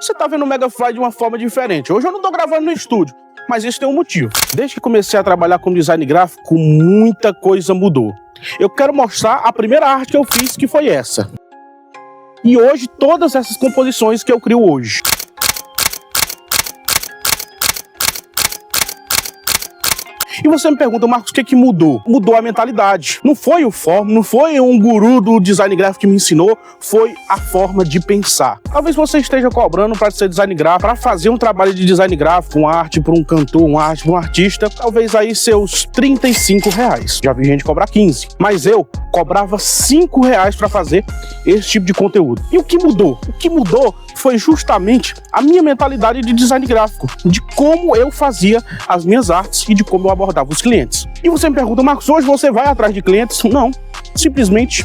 Você tá vendo o Megafly de uma forma diferente. Hoje eu não tô gravando no estúdio, mas isso tem um motivo. Desde que comecei a trabalhar com design gráfico, muita coisa mudou. Eu quero mostrar a primeira arte que eu fiz, que foi essa. E hoje, todas essas composições que eu crio hoje. E você me pergunta, Marcos, o que mudou? Mudou a mentalidade. Não foi o fórmula, não foi um guru do design gráfico que me ensinou, foi a forma de pensar. Talvez você esteja cobrando para ser design gráfico, para fazer um trabalho de design gráfico, uma arte para um cantor, uma arte para um artista, talvez aí seus R$35. Já vi gente cobrar 15. Mas eu cobrava R$5 para fazer esse tipo de conteúdo. E o que mudou? O que mudou foi justamente a minha mentalidade de design gráfico, de como eu fazia as minhas artes e de como eu abordava os clientes. E você me pergunta, Marcos, hoje você vai atrás de clientes? Não, simplesmente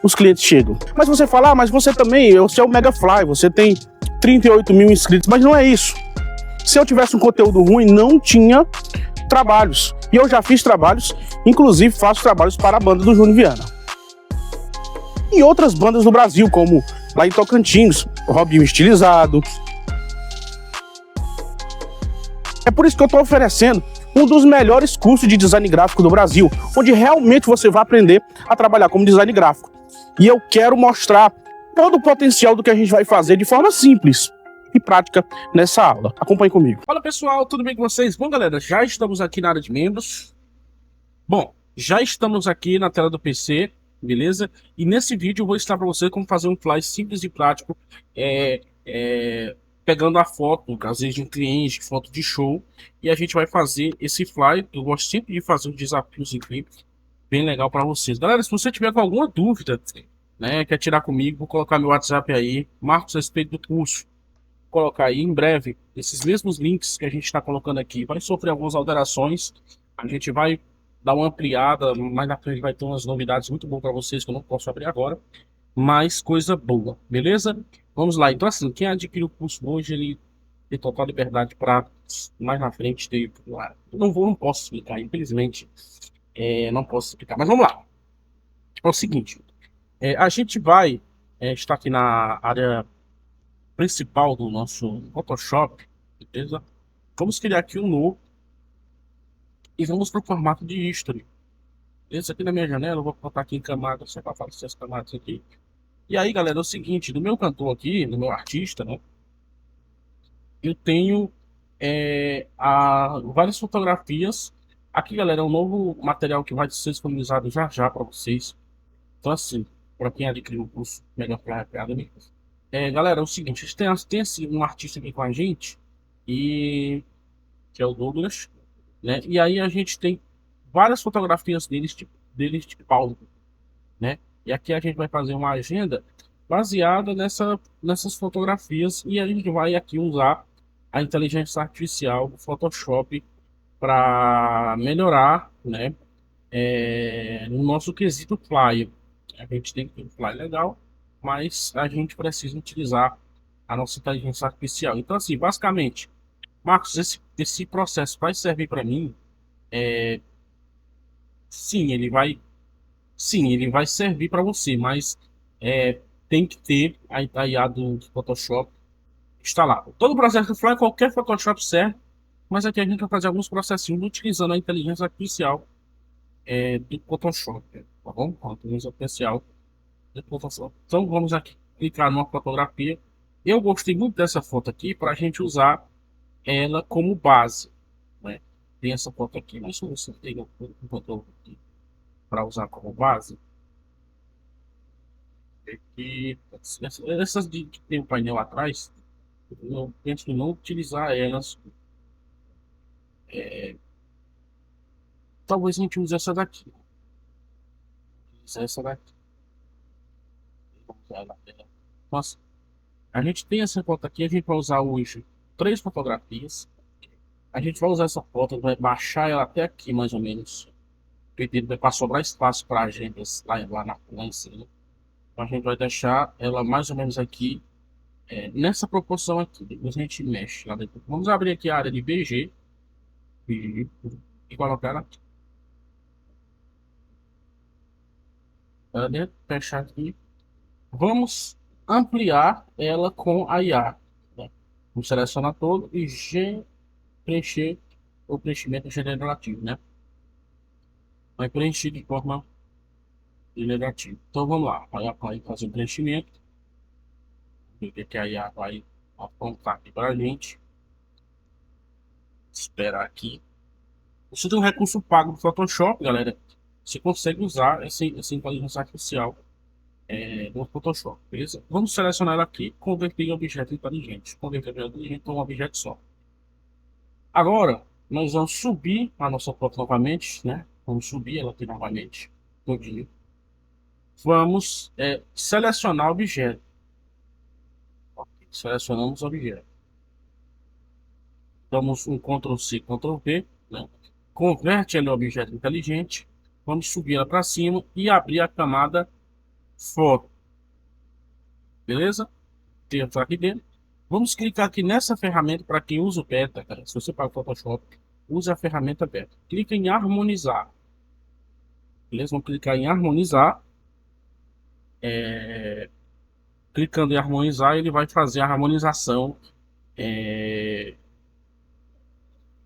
os clientes chegam. Mas você fala, mas você também, você é o Megafly, você tem 38 mil inscritos, mas não é isso. Se eu tivesse um conteúdo ruim, não tinha trabalhos. E eu já fiz trabalhos, inclusive faço trabalhos para a banda do Júnior Viana. E outras bandas do Brasil, como lá em Tocantins, Robinho Estilizado. É por isso que eu estou oferecendo um dos melhores cursos de design gráfico do Brasil, onde realmente você vai aprender a trabalhar como design gráfico. E eu quero mostrar todo o potencial do que a gente vai fazer de forma simples e prática nessa aula. Acompanhe comigo. Fala pessoal, tudo bem com vocês? Bom galera, já estamos aqui na área de membros. Bom, já estamos aqui na tela do PC, beleza? E nesse vídeo eu vou ensinar para você como fazer um fly simples e prático, pegando a foto, às vezes de um cliente, foto de show, e a gente vai fazer esse fly. Eu gosto sempre de fazer um desafios em clipe bem legal para vocês. Galera, se você tiver com alguma dúvida, né, quer tirar comigo, vou colocar meu WhatsApp aí, Marcos, a respeito do curso. Vou colocar aí em breve esses mesmos links que a gente está colocando aqui. Vai sofrer algumas alterações, a gente vai dar uma ampliada, mais na frente vai ter umas novidades muito boas para vocês que eu não posso abrir agora, mas coisa boa, beleza? Vamos lá, então assim, quem adquire o curso hoje, ele tem total liberdade para mais na frente ter... não posso explicar, infelizmente, não posso explicar, mas vamos lá. É o seguinte, a gente vai estar aqui na área principal do nosso Photoshop, beleza? Vamos criar aqui um novo e vamos para o formato de history. Esse aqui na minha janela, eu vou botar aqui em camadas, só para aparecer as camadas aqui. E aí, galera, é o seguinte, do meu cantor aqui, do meu artista, né? Eu tenho várias fotografias. Aqui, galera, é um novo material que vai ser disponibilizado já já para vocês. Então, assim, para quem adquiriu o curso Megafly Academy. Galera, é o seguinte, a gente tem assim, um artista aqui com a gente, que é o Douglas, né? E aí a gente tem várias fotografias deles de Paulo, né? E aqui a gente vai fazer uma agenda baseada nessas fotografias e a gente vai aqui usar a inteligência artificial do Photoshop para melhorar, né? No nosso quesito flyer. A gente tem que ter um flyer legal, mas a gente precisa utilizar a nossa inteligência artificial. Então, assim, basicamente, Marcos, esse processo vai servir para mim? Sim, ele vai servir para você, mas tem que ter a IA do Photoshop instalado. Todo o processo do Fly, qualquer Photoshop serve, mas aqui a gente vai fazer alguns processinhos utilizando a inteligência artificial do Photoshop, tá bom? A inteligência artificial do Photoshop. Então vamos aqui clicar numa fotografia. Eu gostei muito dessa foto aqui para a gente usar ela como base, né? Tem essa foto aqui, mas se você tem um botão aqui para usar como base, que essas que tem o painel atrás, eu penso em não utilizar elas. Talvez a gente use essa daqui. Essa daqui. Nossa, a gente tem essa foto aqui, a gente vai usar hoje 3 fotografias. A gente vai usar essa foto, vai baixar ela até aqui mais ou menos. Para sobrar espaço para agendas lá em cima. Então a gente vai deixar ela mais ou menos aqui, nessa proporção aqui. Depois a gente mexe lá dentro. Vamos abrir aqui a área de BG e colocar ela aqui. Fechar aqui. Vamos ampliar ela com a IA, né? Vamos selecionar todo e preencher o preenchimento generativo, né? Vai preencher de forma generativa. Então vamos lá, vai fazer o preenchimento. O que a IA vai apontar aqui para a gente. Esperar aqui. Você tem um recurso pago do Photoshop, galera. Você consegue usar essa inteligência artificial no Photoshop, beleza? Vamos selecionar ela aqui, converter em objeto inteligente. Converter em objeto inteligente para um objeto só. Agora, nós vamos subir a nossa foto novamente, né? Vamos subir ela aqui novamente. Todinho. Vamos selecionar o objeto. Ok, selecionamos o objeto. Damos um Ctrl+C, Ctrl+V, né? Converte ele em objeto inteligente. Vamos subir ela para cima e abrir a camada foto. Beleza? Temos aqui dentro. Vamos clicar aqui nessa ferramenta para quem usa o beta, cara. Se você paga o Photoshop, use a ferramenta beta. Clica em harmonizar. Beleza? Vamos clicar em harmonizar. Clicando em harmonizar, ele vai fazer a harmonização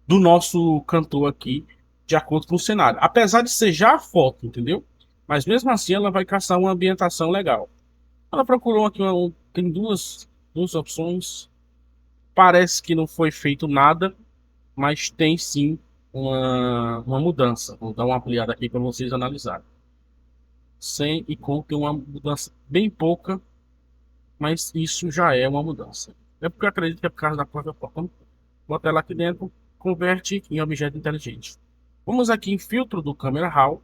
do nosso cantor aqui, de acordo com o cenário. Apesar de ser já a foto, entendeu? Mas mesmo assim ela vai caçar uma ambientação legal. Ela procurou aqui, tem duas opções. Parece que não foi feito nada, mas tem sim uma mudança. Vou dar uma ampliada aqui para vocês analisarem. Sem e com tem uma mudança bem pouca, mas isso já é uma mudança. É porque eu acredito que é por causa da própria porta. Bota ela aqui dentro, converte em objeto inteligente. Vamos aqui em filtro do Camera Raw.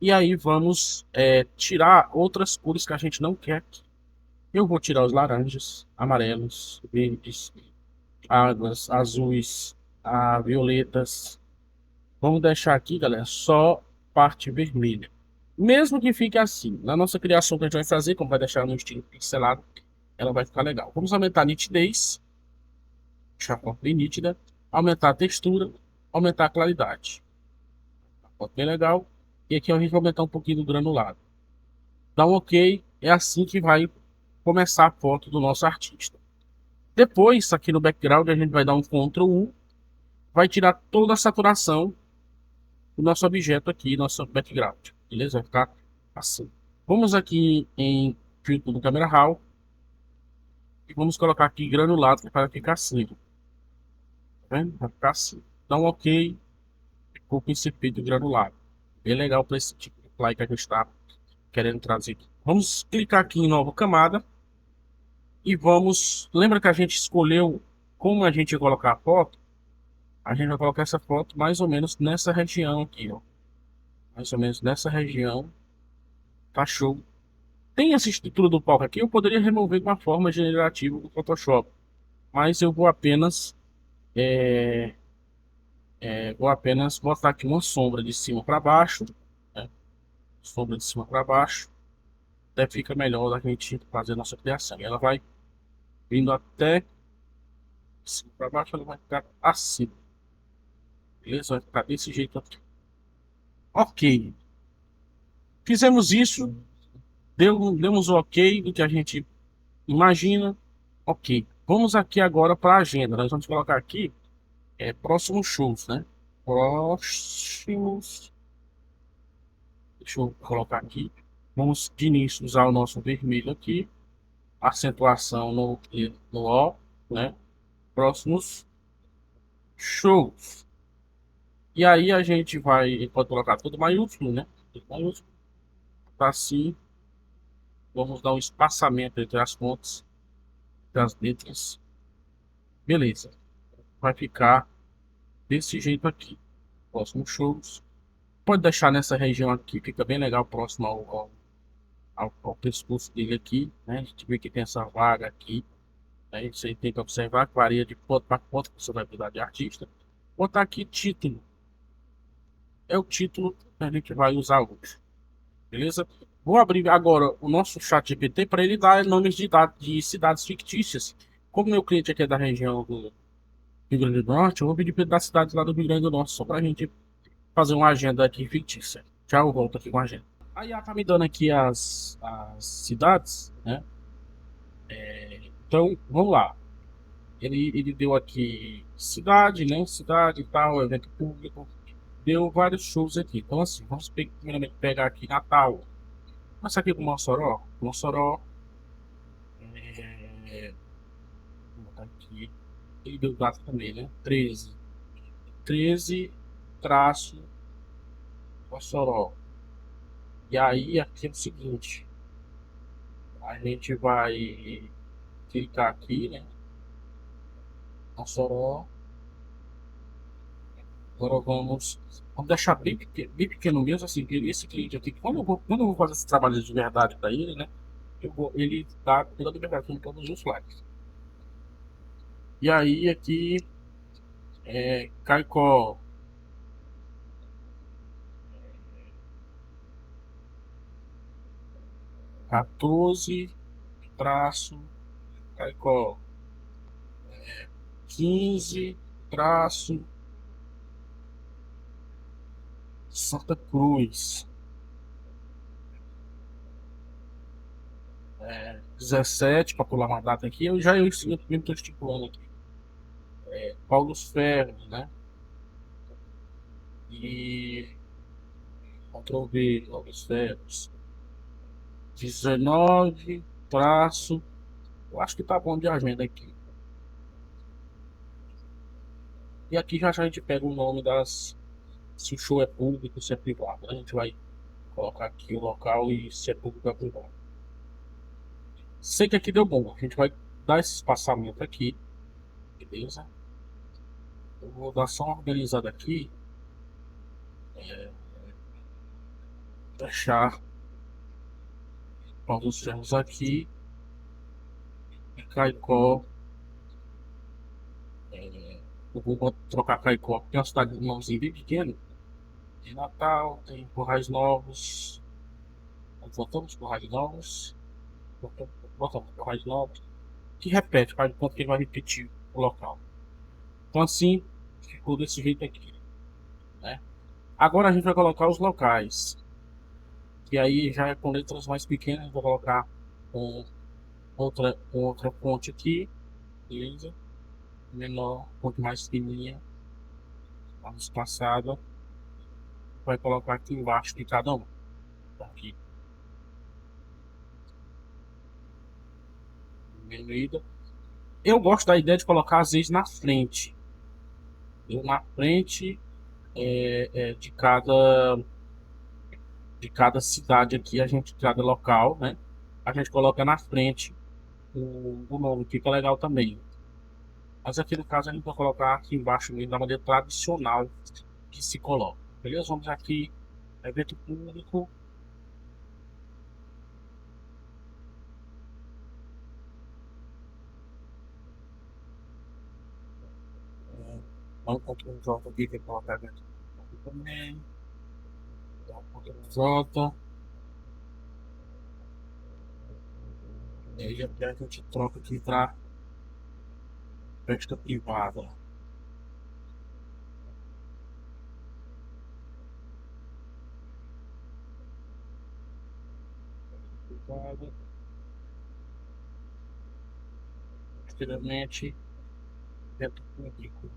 E aí vamos tirar outras cores que a gente não quer aqui. Eu vou tirar os laranjas, amarelos, verdes, águas, azuis, violetas. Vamos deixar aqui, galera, só parte vermelha. Mesmo que fique assim, na nossa criação que a gente vai fazer, como vai deixar no estilo pixelado, ela vai ficar legal. Vamos aumentar a nitidez, deixar a foto bem nítida, aumentar a textura, aumentar a claridade. A foto bem legal. E aqui a gente vai aumentar um pouquinho do granulado. Dá um ok, é assim que vai começar a foto do nosso artista. Depois, aqui no background, a gente vai dar um Ctrl U, vai tirar toda a saturação do nosso objeto aqui, nosso background. Beleza? Vai ficar assim. Vamos aqui em filtro do Camera Raw e vamos colocar aqui granulado para ficar assim. Tá vendo? Vai ficar assim. Dá um ok, ficou com esse efeito granulado. Bem legal para esse tipo de fly que a gente está querendo trazer aqui. Vamos clicar aqui em nova camada. E vamos... Lembra que a gente escolheu como a gente ia colocar a foto? A gente vai colocar essa foto mais ou menos nessa região aqui, ó. Mais ou menos nessa região. Tá show. Tem essa estrutura do palco aqui. Eu poderia remover com a forma generativa do Photoshop. Mas eu vou apenas... vou apenas botar aqui uma sombra de cima para baixo. Né? Sombra de cima para baixo. Até fica melhor da gente fazer a nossa criação. E ela vai vindo até... de cima para baixo, ela vai ficar assim. Beleza? Vai ficar desse jeito aqui. Ok. Fizemos isso. Demos o ok do que a gente imagina. Ok. Vamos aqui agora para a agenda. Nós vamos colocar aqui próximos shows, né? Próximos. Deixa eu colocar aqui. Vamos de início usar o nosso vermelho aqui. Acentuação no O, né? Próximos shows. E aí a gente pode colocar tudo maiúsculo, né? Tudo maiúsculo. Tá assim. Vamos dar um espaçamento entre as fontes das letras. Beleza. Vai ficar desse jeito aqui. Próximos shows. Pode deixar nessa região aqui. Fica bem legal, próximo ao pescoço dele aqui. Né? A gente vê que tem essa vaga aqui. Né? Você tem que observar que varia de foto para foto. Você vai precisar de artista. Vou botar aqui título. É o título que a gente vai usar hoje. Beleza? Vou abrir agora o nosso chat GPT para ele dar nomes de cidades fictícias. Como meu cliente aqui é da região do Rio Grande do Norte, eu vou pedir para ele dar cidades lá do Rio Grande do Norte, só para a gente fazer uma agenda aqui fictícia. Já eu volto aqui com a agenda. Aí ela tá me dando aqui as cidades, né? Então, vamos lá. Ele deu aqui cidade, né? Cidade e tal, evento público. Deu vários shows aqui. Então, assim, vamos primeiramente pegar aqui Natal. Começar aqui com Mossoró. Mossoró. Vou botar aqui. Ele deu data também, né? 13. 13 traço Mossoró. E aí, aqui é o seguinte. A gente vai clicar aqui, né? Mossoró. Agora vamos deixar bem pequeno mesmo, assim, que esse cliente aqui, quando eu vou fazer esse trabalho de verdade para ele, né? Ele dá toda a liberdade com todos os slides. E aí aqui Caicó. 14 traço Caicó. 15 traço Santa Cruz. 17 para pular uma data aqui, eu estou estipulando aqui. Paulos Ferros, né? E Ctrl V, Paulos Ferros. 19 traço. Eu acho que tá bom de agenda aqui. E aqui já a gente pega o nome das. Se o show é público, se é privado. A gente vai colocar aqui o local e se é público ou privado. Sei que aqui deu bom. A gente vai dar esse espaçamento aqui. Beleza? Eu vou dar só uma organizada aqui. Deixar Paulo Ferros aqui. Caicó. Eu vou trocar Caicó, porque é uma cidade de mãozinho bem pequeno. De Natal, tem Currais Novos. Voltamos Currais Novos. Voltamos Currais Novos. Que repete, faz de conta que ele vai repetir o local. Então assim, ficou desse jeito aqui, né? Agora a gente vai colocar os locais. E aí já é com letras mais pequenas. Vou colocar outra fonte aqui. Beleza? Menor, fonte mais fininha. Vamos passada. Vai colocar aqui embaixo de cada um. Aqui. Diminuída. Eu gosto da ideia de colocar às vezes na frente. Na frente de cada cidade aqui, cada local, né? A gente coloca na frente o nome, fica legal também. Mas aqui no caso a gente vai colocar aqui embaixo mesmo da maneira tradicional que se coloca. Beleza? Vamos aqui, evento público. Vamos um J aqui, que colocar evento público também. Dá um J. E aí a gente troca aqui para festa privada. Posteriormente, evento público.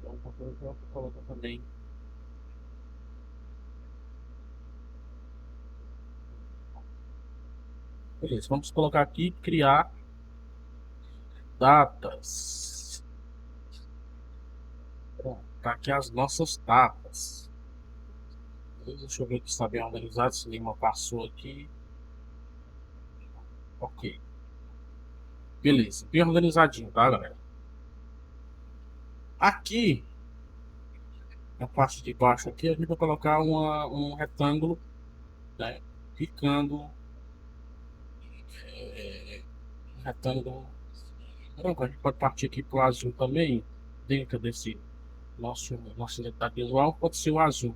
Então, vou colocar também. Beleza, vamos colocar aqui, criar datas. Pronto, tá aqui as nossas datas. Deixa eu ver que está bem organizado, se nenhuma passou aqui. Ok. Beleza, bem organizadinho, tá, galera? Aqui, na parte de baixo aqui, a gente vai colocar um retângulo, né? Clicando. Retângulo branco. A gente pode partir aqui para o azul também, dentro desse nossa identidade visual, pode ser o azul.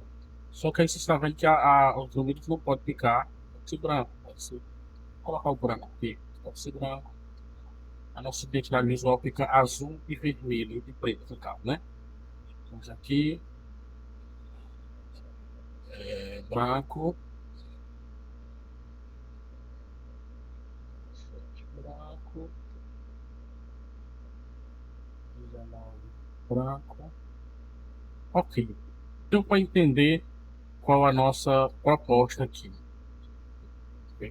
Só que aí você está vendo que os números não pode ficar, pode ser branco, pode ser, vou colocar o branco aqui, pode ser branco. A nossa identidade visual fica azul e vermelho e preto no caso, né? Vamos aqui, branco, Branco. Ok. Então, para entender qual a nossa proposta aqui. É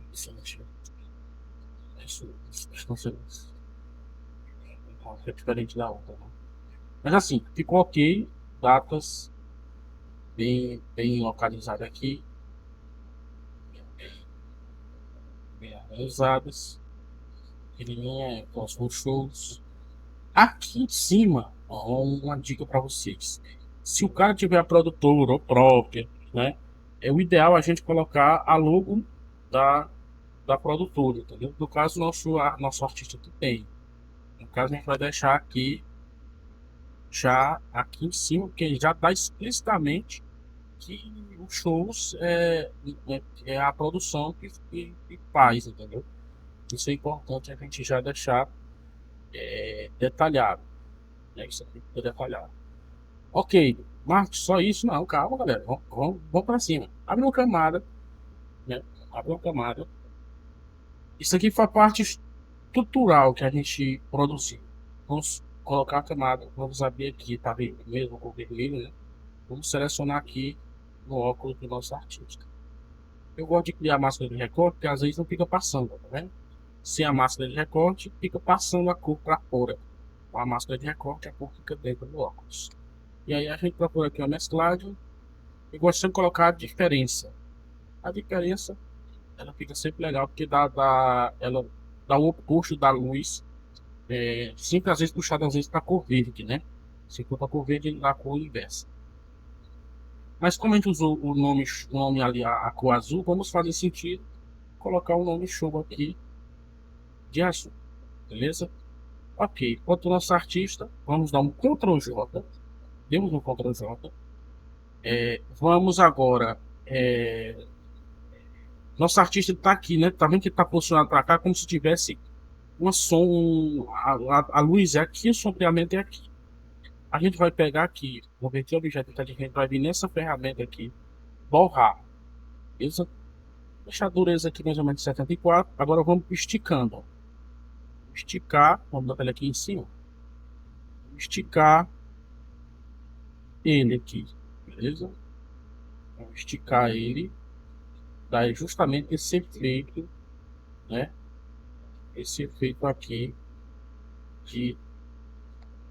diferente da outra, né? Mas assim, ficou ok. Datas bem localizadas aqui. Bem organizadas. Pequenininha, com os shows. Aqui em cima, ó, uma dica para vocês. Se o cara tiver a produtora ou própria, né? É o ideal a gente colocar a logo da produtora, entendeu? No caso, nosso artista que tem. No caso, a gente vai deixar aqui, já aqui em cima, porque já está explicitamente que os shows é a produção que faz, entendeu? Isso é importante a gente já deixar detalhado, né? Isso aqui é detalhado. Ok, Marcos, só isso? Não, calma, galera. Vamos para cima. Abre uma camada, né? Abre uma camada. Isso aqui foi a parte estrutural que a gente produziu. Vamos colocar a camada. Vamos abrir aqui, tá vendo? Mesmo com o vermelho, né? Vamos selecionar aqui no óculos do nosso artista. Eu gosto de criar máscara de recorte, porque às vezes não fica passando, tá vendo? Sem a máscara de recorte, fica passando a cor para fora. Com a máscara de recorte, a cor fica dentro do óculos. E aí a gente procura aqui uma mesclagem. Eu gosto de colocar a diferença. A diferença, ela fica sempre legal, porque ela dá o oposto da luz. Sempre às vezes puxado às vezes para cor verde, né? Se for para cor verde, ele dá a cor inversa. Mas como a gente usou o nome ali, a cor azul, vamos fazer sentido colocar o nome show aqui de azul, beleza? Ok, quanto ao nosso artista, vamos dar um Ctrl J. Demos um Ctrl J. Vamos agora. Nosso artista está aqui, né? Tá vendo que está posicionado para cá como se tivesse uma som. A luz é aqui, o sombreamento é aqui. A gente vai pegar aqui, converter o objeto inteligente, vai vir nessa ferramenta aqui, borrar. Beleza? Deixar a dureza aqui mais ou menos 74. Agora vamos esticando. Ó. Esticar, vamos dar ele aqui em cima. Esticar ele aqui, beleza? Vamos esticar ele. Dá justamente esse efeito, né? Esse efeito aqui de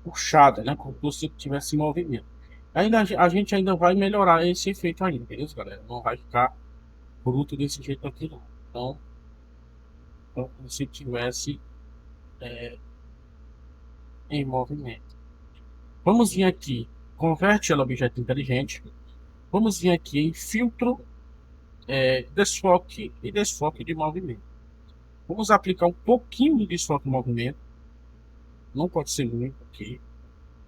puxada, né? Como se tivesse movimento. A gente ainda vai melhorar esse efeito ainda, beleza, galera? Não vai ficar bruto desse jeito aqui, não. Então, como se tivesse em movimento. Vamos vir aqui, converte ela em objeto inteligente. Vamos vir aqui em filtro, desfoque e desfoque de movimento. Vamos aplicar um pouquinho de desfoque de movimento. Não pode ser muito aqui.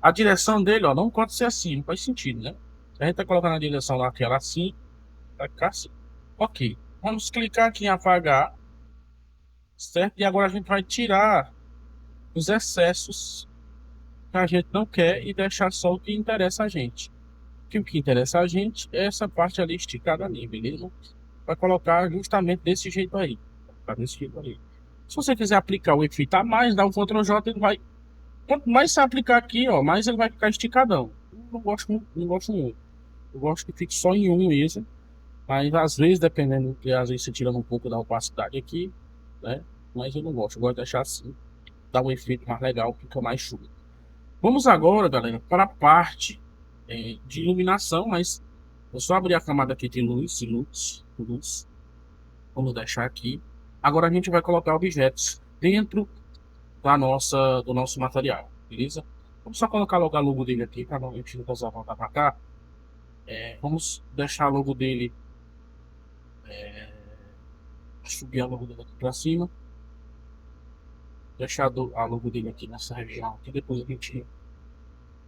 A direção dele, ó, não pode ser assim, não faz sentido, né? A gente tá colocando a direção naquela assim, vai ficar assim. Ok. Vamos clicar aqui em apagar, certo? E agora a gente vai tirar os excessos que a gente não quer e deixar só o que interessa a gente. Que o que interessa a gente é essa parte ali esticada ali, beleza? Vai colocar justamente desse jeito aí. Desse jeito aí. Se você quiser aplicar o efeito a mais, dá um Ctrl J, ele vai. Quanto mais você aplicar aqui, ó, mais ele vai ficar esticadão. Não gosto muito. Eu gosto que fique só em um mesmo. Mas às vezes, dependendo, às vezes você tirando um pouco da opacidade aqui, né? Mas eu não gosto. Eu gosto de deixar assim. Dá um efeito mais legal, fica mais chulo. Vamos agora, galera, para a parte de iluminação, mas eu só abrir a camada aqui de luz. Vamos deixar aqui. Agora a gente vai colocar objetos dentro do nosso material, beleza? Vamos só colocar logo a logo dele aqui, para não a gente não precisar voltar para cá. Vamos deixar a logo dele, subir a logo dele aqui para cima. Deixar a logo dele aqui nessa região aqui, depois a gente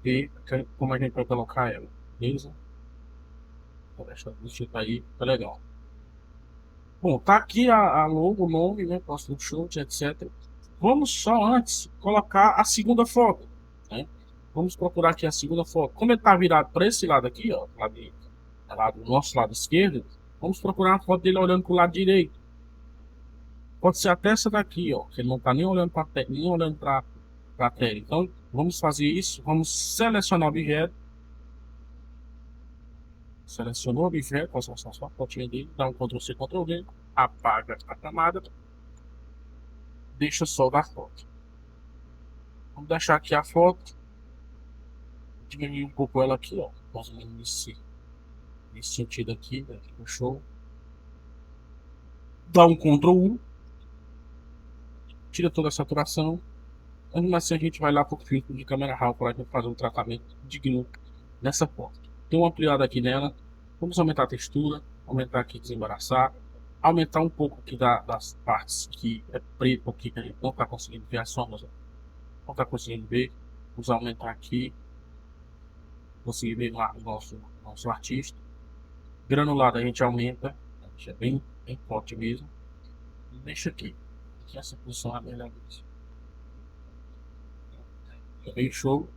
vê como a gente vai colocar ela, beleza? Vou deixar do jeito aí, tá legal. Bom, tá aqui a logo, o nome, né? Próximo chute, etc. Vamos só antes colocar a segunda foto, né? Vamos procurar aqui a segunda foto. Como ele tá virado para esse lado aqui, ó, do nosso lado esquerdo, vamos procurar a foto dele olhando para o lado direito. Pode ser até essa daqui, ó, que ele não tá nem olhando para a tela, nem olhando para a tela. Então, Vamos fazer isso. Vamos selecionar o objeto. Selecionou o objeto, posso mostrar só a fotinha dele, dá um Ctrl+C, Ctrl+V, apaga a camada, deixa só da foto. Vamos deixar aqui a foto, diminuir um pouco ela aqui, ó, mais ou menos nesse sentido aqui, né, no show. Dá um Ctrl+U, tira toda a saturação. Mas assim a gente vai lá pro filtro de câmera RAW para fazer um tratamento digno nessa foto. Tem uma ampliada aqui nela. Vamos aumentar a textura, aumentar aqui desembaraçar, aumentar um pouco aqui das partes que é preto aqui, que a gente não está conseguindo ver as sombras, não está conseguindo ver. Vamos aumentar aqui, conseguir ver lá o nosso artista. Granulado a gente aumenta, deixa bem forte mesmo. E deixa aqui, que essa posição é melhor mesmo. É bem show.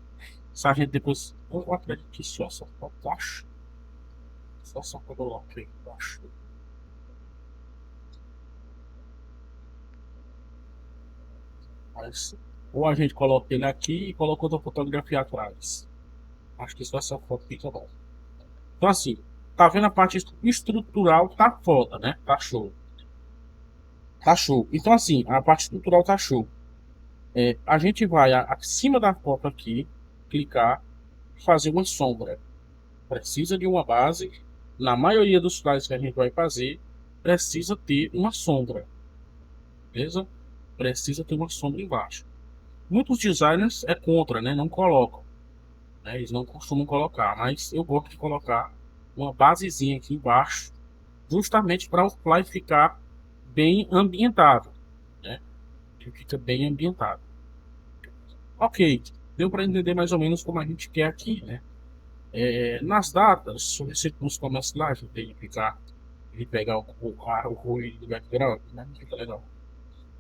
Se a gente depois. Eu acredito que só foto baixo. Só quando eu coloquei baixo. Mas, ou a gente coloca ele aqui e coloca outra fotografia atrás. Acho que só essa foto fica bom. Então assim, tá vendo a parte estrutural, tá foda, né? Tá show. Tá show. Então assim, a parte estrutural tá show. A gente vai acima da foto aqui, clicar, fazer uma sombra. Precisa de uma base. Na maioria dos flyers que a gente vai fazer, precisa ter uma sombra. Beleza? Precisa ter uma sombra embaixo. Muitos designers é contra, né? Não colocam. Né? Eles não costumam colocar, mas eu gosto de colocar uma basezinha aqui embaixo, justamente para o fly ficar bem ambientado, né? Ele fica bem ambientado. Ok, deu para entender mais ou menos como a gente quer aqui, né? Nas datas, se nos começa lá, a gente tem que ficar e pegar o ruído do background, né? Fica legal.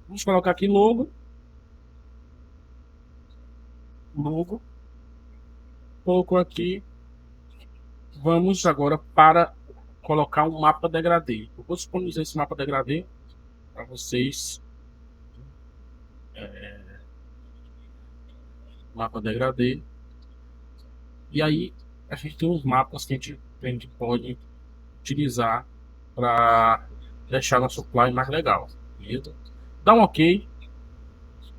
Vamos colocar aqui logo. Colocou aqui. Vamos agora para colocar um mapa degradê. Eu vou disponibilizar esse mapa degradê para vocês. Mapa degradê. E aí a gente tem uns mapas que a gente pode utilizar para deixar nosso fly mais legal. Beleza? Dá um ok.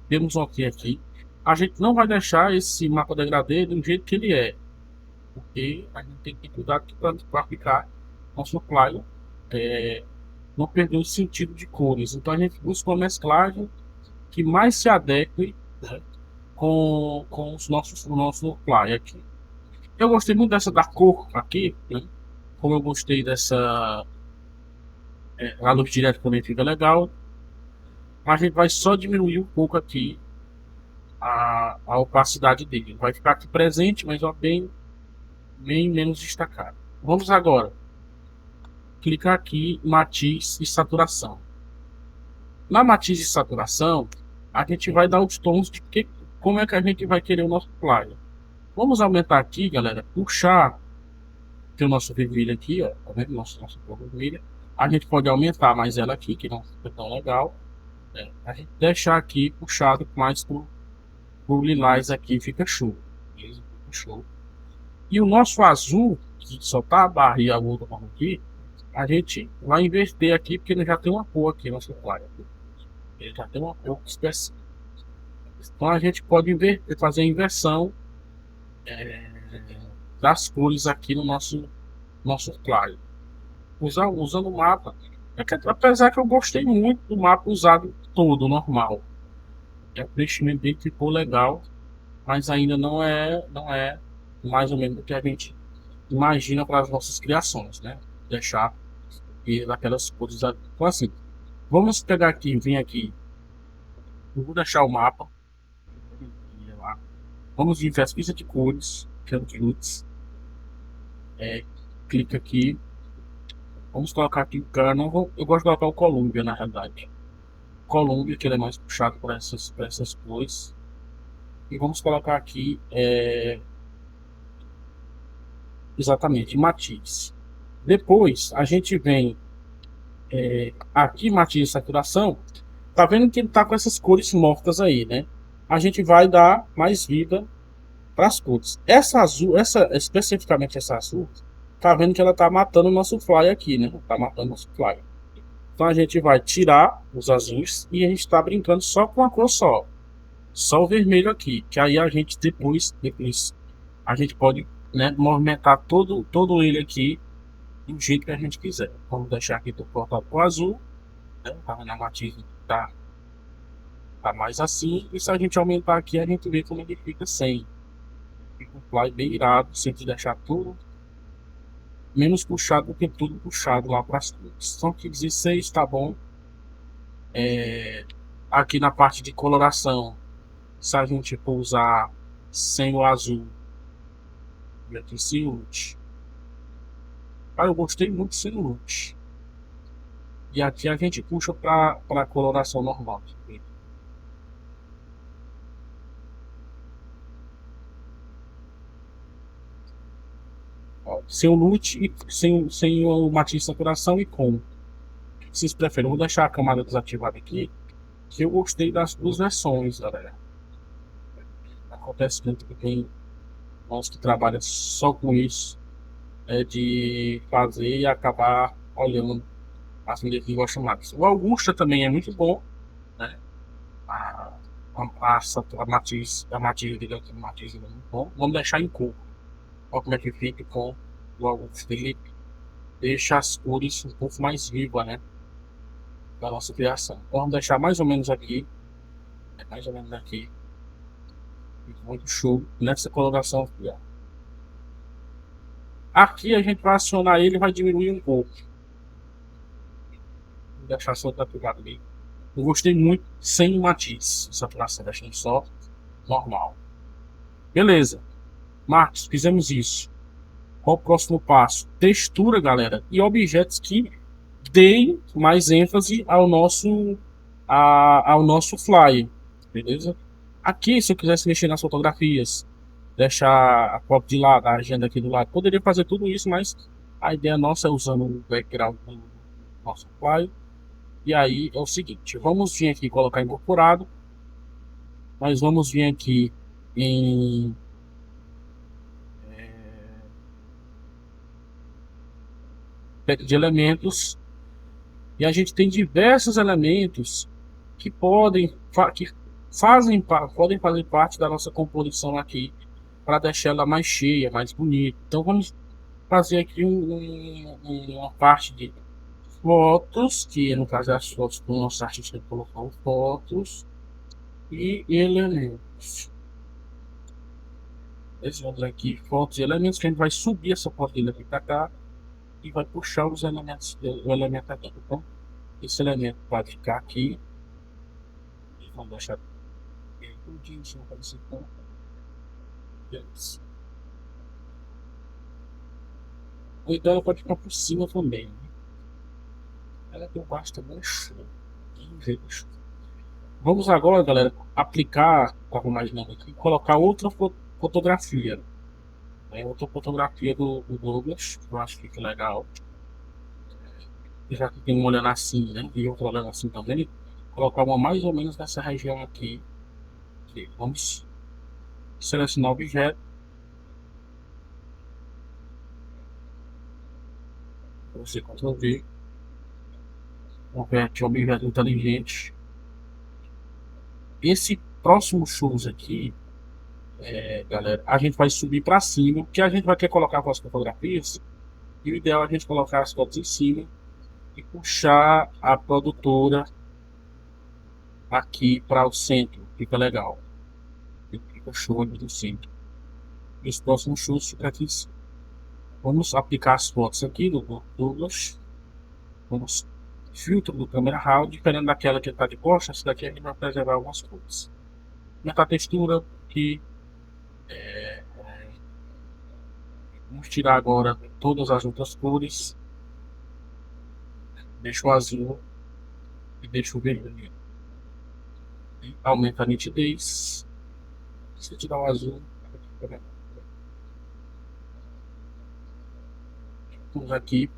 Temos um ok aqui. A gente não vai deixar esse mapa degradê do jeito que ele é, porque a gente tem que cuidar para ficar nosso fly não perder o sentido de cores. Então a gente busca uma mesclagem que mais se adeque, né, com o nosso fly aqui. Eu gostei muito dessa da cor aqui, né? Como eu gostei dessa a luz direta também fica legal. A gente vai só diminuir um pouco aqui a opacidade dele. Vai ficar aqui presente, mas ó, bem menos destacado. Vamos agora clicar aqui em matiz e saturação. Na matiz e saturação, a gente vai dar os tons de como é que a gente vai querer o nosso flyer. Vamos aumentar aqui, galera, puxar. Tem o nosso vermelho aqui, ó, tá vendo? Nossa cor vermelha. A gente pode aumentar mais ela aqui, que não fica tão legal. A gente deixar aqui puxado mais pro lilás aqui, fica show. Beleza? Fica show. E o nosso azul, que só tá a barra e a outra barra aqui, a gente vai inverter aqui, porque ele já tem uma cor aqui, nosso flyer. Ele já tem uma cor específica. Então a gente pode fazer a inversão das cores aqui no nosso flyer. Usando o mapa. Apesar que eu gostei muito do mapa usado todo, normal. O preenchimento dele ficou legal, mas ainda não é mais ou menos o que a gente imagina para as nossas criações, né? Deixar aquelas cores. Então assim, vamos pegar aqui, vem aqui. Eu vou deixar o mapa. Vamos em pesquisa de cores, Lutz. Clica aqui. Vamos colocar aqui o Canon. Eu gosto de colocar o Columbia, na realidade. Columbia, que ele é mais puxado por essas cores. E vamos colocar aqui exatamente matiz. Depois a gente vem aqui matiz e saturação. Tá vendo que ele tá com essas cores mortas aí, né? a gente vai dar mais vida para as cores. Essa azul, especificamente essa azul, tá vendo que ela tá matando o nosso fly aqui, né? Tá matando o nosso fly. Então a gente vai tirar os azuis e a gente tá brincando só com a cor só o vermelho aqui, que aí a gente depois a gente pode, né, movimentar todo ele aqui do jeito que a gente quiser. Vamos deixar aqui do cortado com azul, né? Tá vendo a matiz tá mais assim, e se a gente aumentar aqui a gente vê como ele fica sem. Fica um fly bem irado, sem te deixar tudo menos puxado do que tudo puxado lá para as cores. Então que 16 tá bom. Aqui na parte de coloração, se a gente for usar sem o azul, e aqui sem o LUT. Ah, eu gostei muito sem o LUT. E aqui a gente puxa para coloração normal. Ó, sem o LUT e sem o matiz de saturação e com. Vocês preferem? Eu vou deixar a camada desativada aqui, que eu gostei das duas versões, galera. Acontece muito que tem nós que trabalham só com isso, de fazer e acabar olhando as mídias que gostam mais. O Augusta também é muito bom, né? A matiz dele aqui, matiz dele é muito bom. Vamos deixar em cor. Olha como é que fica com o Augusta. Ele deixa as cores um pouco mais vivas, né? Da nossa criação. Então vamos deixar mais ou menos aqui. Mais ou menos aqui. Muito show nessa coloração aqui, ó. Aqui a gente vai acionar ele e vai diminuir um pouco. Vou deixar só saturado ali. Eu gostei muito sem matiz. Saturação, deixando só normal. Beleza. Marcos, fizemos isso. Qual o próximo passo? Textura, galera. E objetos que deem mais ênfase ao nosso fly. Beleza? Aqui, se eu quisesse mexer nas fotografias, deixar a foto de lado, a agenda aqui do lado, poderia fazer tudo isso, mas a ideia nossa é usando o background do nosso fly. E aí é o seguinte, vamos vir aqui colocar incorporado, mas vamos vir aqui em pack de elementos, e a gente tem diversos elementos que podem fazer parte da nossa composição aqui, para deixar ela mais cheia, mais bonita. Então vamos fazer aqui uma parte de fotos, que no caso é as fotos que o nosso artista colocou, fotos e elementos. Vamos aqui, fotos e elementos, que a gente vai subir essa portinha aqui para cá e vai puxar os elementos, o elemento aqui. Então esse elemento pode ficar aqui. Vamos deixar tudinho para esse ponto. Ou então ela pode ficar por cima também, né? Ela tem baixo também é show. Vamos agora, galera, aplicar, estava imaginando aqui, colocar outra fotografia. Outra fotografia do Douglas, que eu acho que fica legal. Já que tem uma olhando assim, né? E outra olhando assim também. Colocar uma mais ou menos nessa região aqui. Vamos selecionar o objeto. Você Ctrl V. Converte objeto inteligente. Esse próximo shows aqui, galera, a gente vai subir para cima, porque a gente vai querer colocar as fotografias. E o ideal é a gente colocar as fotos em cima e puxar a produtora aqui para o centro. Fica legal. Fica show aqui do centro. E os próximos shows ficam aqui em cima. Vamos aplicar as fotos aqui do Douglas. Vamos filtro do câmera raw, diferente daquela que está de costas. Essa daqui a gente vai preservar algumas cores. Aumentar a textura aqui. Vamos tirar agora todas as outras cores. Deixa o azul e deixa o vermelho. Aumenta a nitidez. Se tirar o azul, vamos aqui.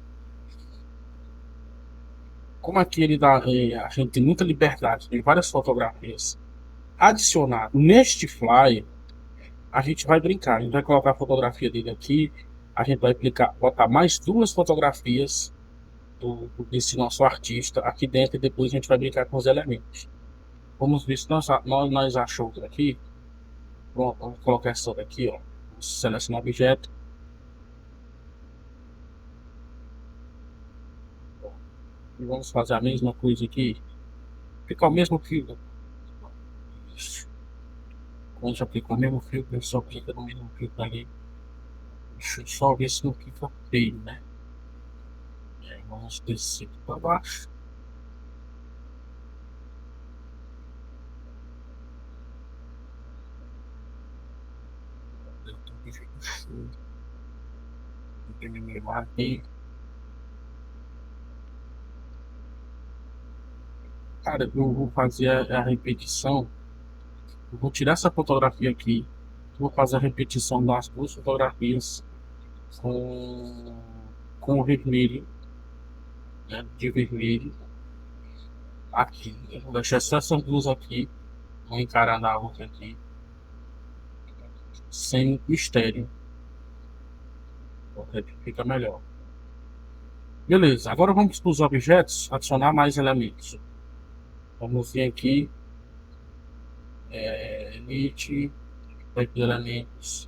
Como aqui ele dá, a gente tem muita liberdade, tem várias fotografias. adicionar neste flyer, a gente vai brincar. A gente vai colocar a fotografia dele aqui. A gente vai botar mais 2 fotografias desse nosso artista aqui dentro e depois a gente vai brincar com os elementos. Vamos ver se nós achamos aqui. Pronto, vamos colocar essa daqui, ó. Vamos selecionar objeto. E vamos fazer a mesma coisa aqui. Fica o mesmo fio. Quando a gente aplica o mesmo fio, o pessoal clica no mesmo fio ali. Deixa eu só ver se não fica feio, né? E aí vamos descer para baixo. Aqui. Cara, eu vou fazer a repetição. Eu vou tirar essa fotografia aqui. Vou fazer a repetição das 2 fotografias com o vermelho, né, de vermelho aqui. Eu vou deixar só essas 2 aqui. Vou encarar na outra aqui. Sem mistério. Porque fica melhor. Beleza, agora vamos para os objetos, adicionar mais elementos. Vamos vir aqui, Elite, elementos.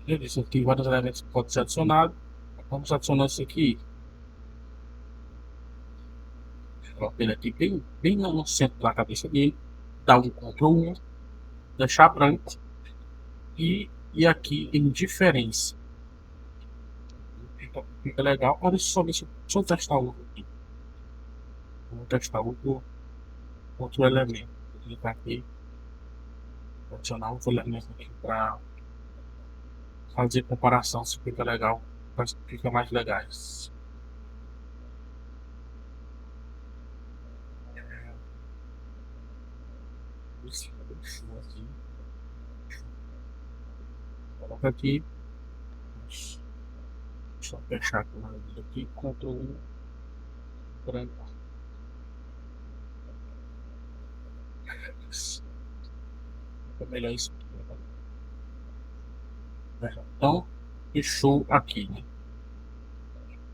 Beleza, tem vários elementos que podem ser adicionados. Vamos adicionar esse aqui. Colocar ele aqui bem no centro da cabeça dele. Dar um Ctrl 1, deixar branco. E aqui em diferença. Fica legal. Olha só, deixa eu testar o outro aqui. Vou testar outro elemento. Vou clicar aqui. Vou adicionar outro elemento aqui para fazer comparação se fica legal. Fica mais legais. Coloca aqui. Deixa eu fechar aqui. Ctrl 1 branco. Fica melhor isso. Então, fechou aqui, né?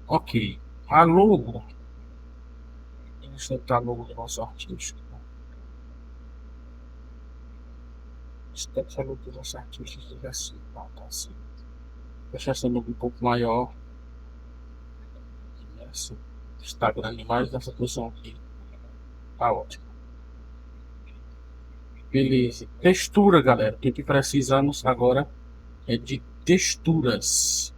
Ok. A logo. Deixa eu botar a logo do nosso artista. Essa logo do nosso artista fica assim. Tá assim. Deixar essa logo um pouco maior. Está grande mais nessa posição aqui. Tá ótimo. Beleza. Textura, galera. O que precisamos agora é de texturas.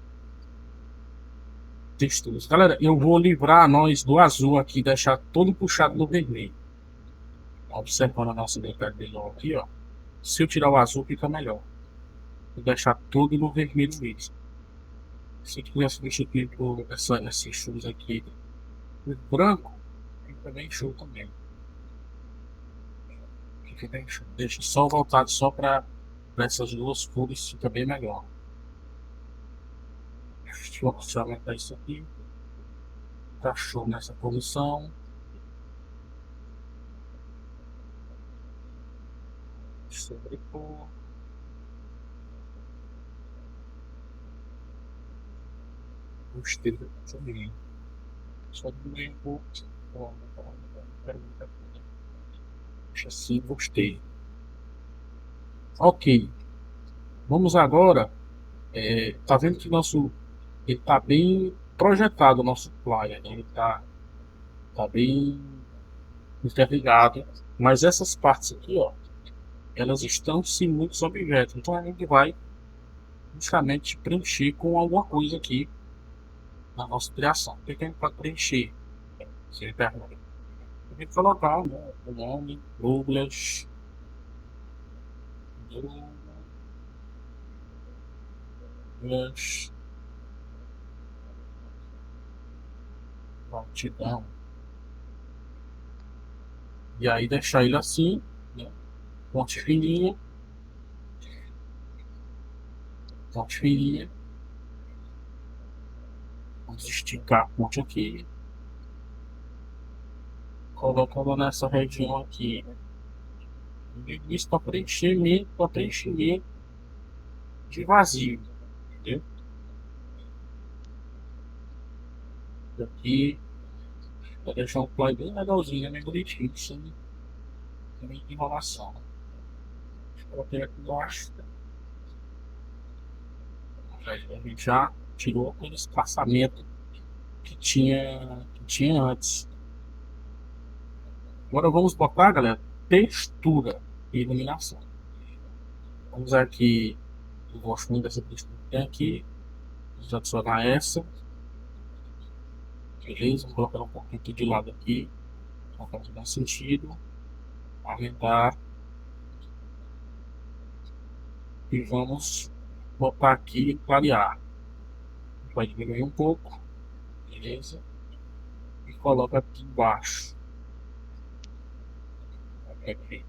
Galera, eu vou livrar nós do azul aqui, deixar todo puxado no vermelho. Observando a nossa decadilha aqui, ó. Se eu tirar o azul, fica melhor. Vou deixar tudo no vermelho mesmo. Se eu quiser substituir por esses shows aqui por branco, fica bem show também. Fica bem show. Deixa só voltado só para essas 2 cores, fica bem melhor. Deixa eu aumentar isso aqui. Tá show nessa posição. Sobrepor. Gostei também. Só diminuir um pouco. Deixa assim, gostei. Ok. Vamos agora. Tá vendo que ele tá bem projetado, o nosso flyer, né? Ele tá bem interligado. Mas essas partes aqui, ó, elas estão sem muitos objetos. Então a gente vai justamente preencher com alguma coisa aqui na nossa criação. O que a gente pode preencher? Se ele pergunta. A gente colocar o nome, Douglas. Prontidão. E aí deixar ele assim, né? Ponte fininha. Ponte fininha. Vamos esticar a ponte aqui. Colocando nessa região aqui. Isso para preenchimento de vazio, entendeu? Aqui vou deixar um fly bem legalzinho, né? Bem bonitinho, sem enrolação. Coloquei aqui embaixo. A gente já tirou aquele espaçamento que tinha antes. Agora vamos botar, galera, textura e iluminação. Vamos usar aqui, eu gosto muito dessa textura que tem aqui. Vamos adicionar essa. Beleza, vou colocar um pouquinho aqui de lado aqui. Para dar sentido. Aumentar. E vamos botar aqui e clarear. Vai diminuir um pouco. Beleza. E coloca aqui embaixo. Aqui.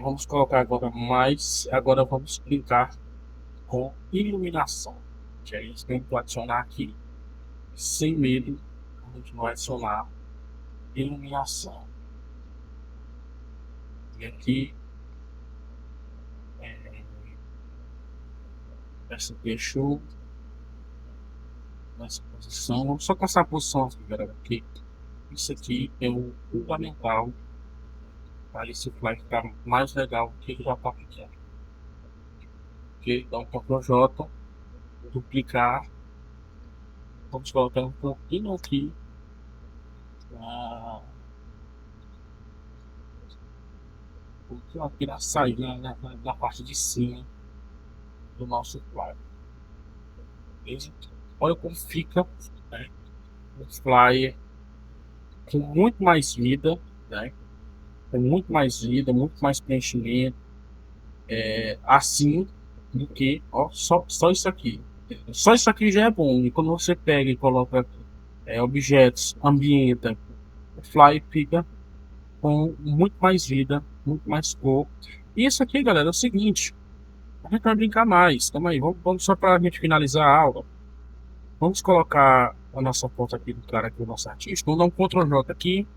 Vamos colocar agora mais. Agora vamos brincar com iluminação. Que é isso que eu vou adicionar aqui. Sem medo, a gente vai adicionar iluminação. E aqui essa fechou nessa posição. Vamos só com essa posição aqui, galera. Aqui. Isso aqui é o fundamental para esse fly ficar mais legal que ele já está pequeno. Ok, dá um Ctrl J, duplicar. Vamos colocar um pouquinho aqui na saída, na parte de cima do nosso fly. Beleza? Olha como fica, né, o flyer com muito mais vida, né? Com muito mais vida, muito mais preenchimento, assim do que só isso aqui. Só isso aqui já é bom. E quando você pega e coloca objetos, ambienta, o fly fica com muito mais vida, muito mais cor. E isso aqui, galera, é o seguinte: a gente vai brincar mais. Calma aí, vamos só para a gente finalizar a aula. Vamos colocar a nossa foto aqui do cara, aqui, o nosso artista. Vamos dar um Ctrl J aqui,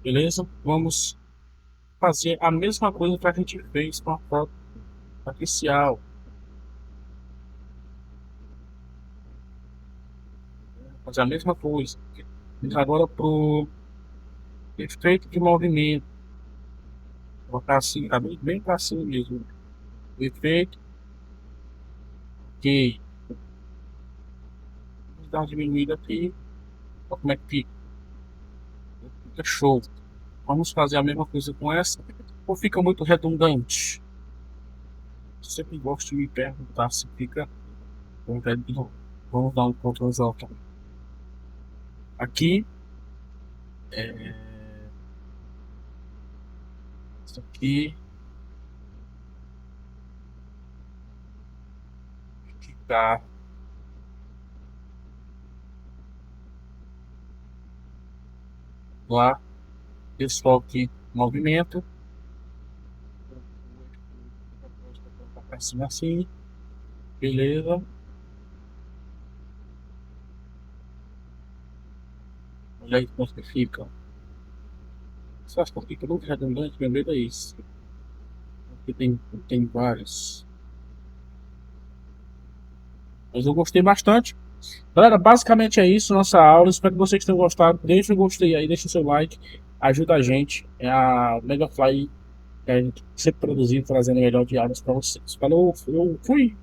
beleza? Vamos fazer a mesma coisa que a gente fez com a foto oficial. Fazer a mesma coisa. Vamos agora pro efeito de movimento. Vou botar assim, tá bem para cima mesmo. Efeito. Ok. Vamos dar uma diminuída aqui. Olha como é que fica. Fica show. Vamos fazer a mesma coisa com essa. Ou fica muito redundante? Sempre gosto de me perguntar se fica. Vamos dar um Ctrl J. Aqui. Isso aqui. Ficar. Lá. Pessoal aqui. Movimento. Assim. Beleza. Olha aí como que fica. Você acha que fica muito redundante? Meu medo é isso. Aqui tem vários. Mas eu gostei bastante. Galera, basicamente é isso nossa aula. Espero que vocês tenham gostado. Deixa o gostei aí, deixa o seu like. Ajuda a gente. É a Megafly que a gente sempre produzindo, trazendo melhor de aulas para vocês. Falou, eu fui!